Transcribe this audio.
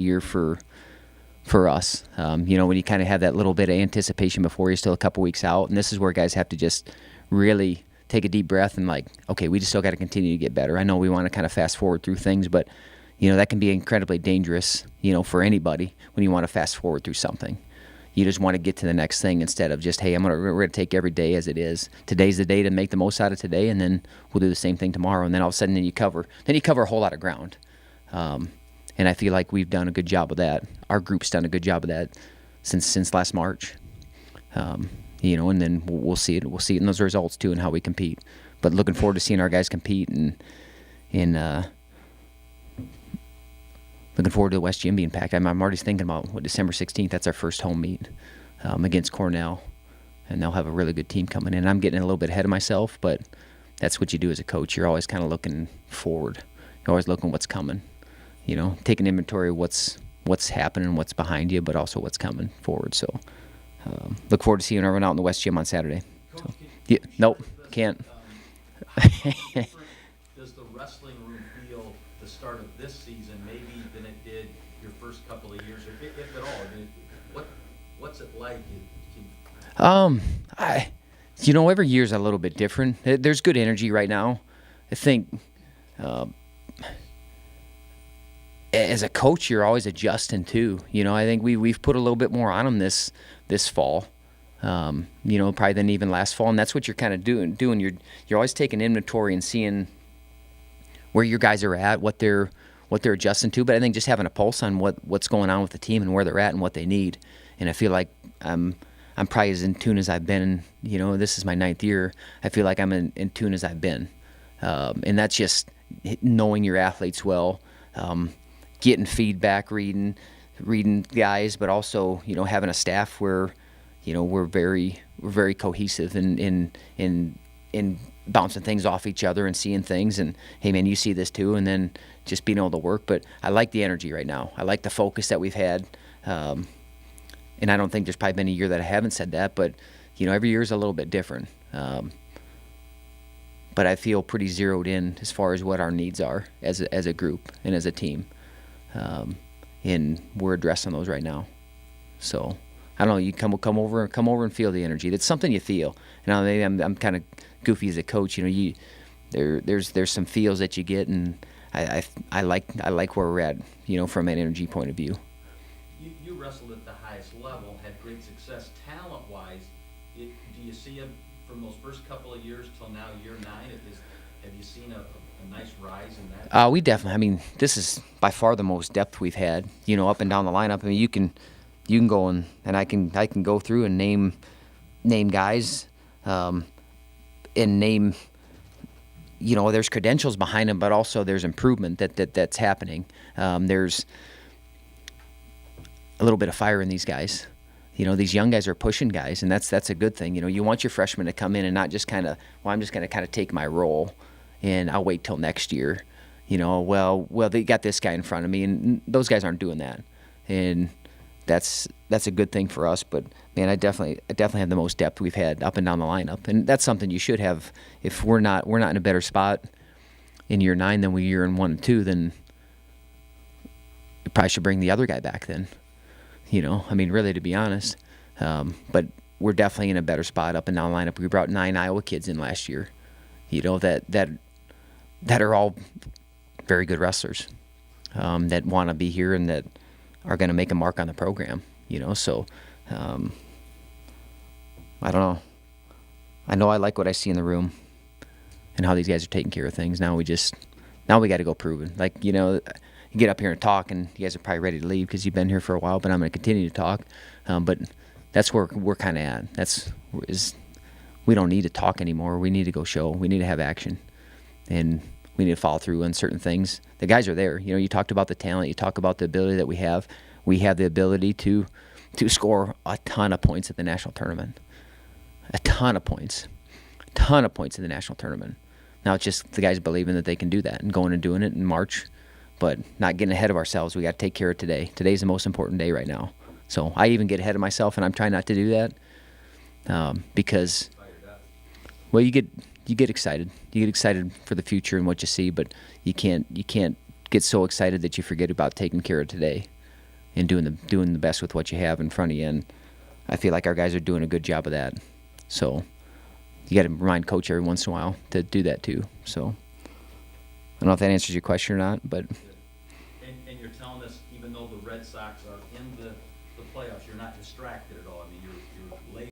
year for us. When you kind of have that little bit of anticipation before you're still a couple weeks out, and this is where guys have to just really take a deep breath and okay, we just still got to continue to get better. I know we want to kind of fast forward through things, but that can be incredibly dangerous, for anybody when you want to fast forward through something. You just want to get to the next thing instead of just, hey, we're going to take every day as it is. Today's the day to make the most out of today, and then we'll do the same thing tomorrow. And then all of a sudden, you cover a whole lot of ground. And I feel like we've done a good job of that. Our group's done a good job of that since last March. And then we'll see it. We'll see it in those results too, and how we compete. But looking forward to seeing our guys compete, and looking forward to the West Gym being packed. I'm already thinking about December 16th. That's our first home meet against Cornell, and they'll have a really good team coming in. I'm getting a little bit ahead of myself, but that's what you do as a coach. You're always kind of looking forward. You're always looking what's coming. Taking inventory of what's happening, what's behind you, but also what's coming forward. So look forward to seeing everyone out in the West Gym on Saturday. Coach, So, nope, can't. Does the wrestling room feel the start of this season maybe than it did your first couple of years, if at all? I mean, what's it like? Every year's a little bit different. There's good energy right now. I think as a coach, you're always adjusting too. I think we've put a little bit more on them this fall. Probably than even last fall, and that's what you're kind of doing. You're always taking inventory and seeing where your guys are at, what they're adjusting to. But I think just having a pulse on what's going on with the team and where they're at and what they need. And I feel like I'm probably as in tune as I've been. This is my 9th year. I feel like I'm in tune as I've been, and that's just knowing your athletes well, getting feedback, reading guys, but also having a staff where we're very cohesive in bouncing things off each other and seeing things, and hey man, you see this too, and then just being able to work. But I like the energy right now. I like the focus that we've had, and I don't think there's probably been a year that I haven't said that, but every year is a little bit different. But I feel pretty zeroed in as far as what our needs are as a group and as a team, and we're addressing those right now. So I don't know. You come over and feel the energy. That's something you feel. And maybe I'm kind of goofy as a coach. There's some feels that you get, and I like where we're at. From an energy point of view. You wrestled at the highest level, had great success talent-wise. Do you see him from those first couple of years till now, year 9? Have you seen a nice rise in that? We definitely. This is by far the most depth we've had. Up and down the lineup. You can go and I can go through and name guys, and name. There's credentials behind them, but also there's improvement that's happening. There's a little bit of fire in these guys. These young guys are pushing guys, and that's a good thing. You want your freshmen to come in and not just kind of, well, I'm just going to kind of take my role, and I'll wait till next year. Well, they got this guy in front of me, and those guys aren't doing that, and that's a good thing for us. But man, I definitely have the most depth we've had up and down the lineup, and that's something you should have. If we're not in a better spot in year 9 than we are in 1 and 2, then you probably should bring the other guy back then. Really, to be honest. But we're definitely in a better spot up and down the lineup. We brought 9 Iowa kids in last year, that are all very good wrestlers, that want to be here and that are going to make a mark on the program. So I don't know. I know I like what I see in the room and how these guys are taking care of things. Now we got to go prove it. You get up here and talk, and you guys are probably ready to leave because you've been here for a while, but I'm going to continue to talk. But that's where we're kind of at. We don't need to talk anymore. We need to go show. We need to have action, and we need to follow through on certain things. The guys are there. You talked about the talent. You talk about the ability that we have. We have the ability to score a ton of points at the national tournament. A ton of points in the national tournament. Now it's just the guys believing that they can do that and going and doing it in March. But not getting ahead of ourselves. We got to take care of today. Today's the most important day right now. So I even get ahead of myself, and I'm trying not to do that, because, well, you get excited. You get excited for the future and what you see, but you can't get so excited that you forget about taking care of today. and doing the best with what you have in front of you. And I feel like our guys are doing a good job of that. So you got to remind coach every once in a while to do that too. So I don't know if that answers your question or not, but. And you're telling us, even though the Red Sox are in the playoffs, you're not distracted at all. I mean, you're laser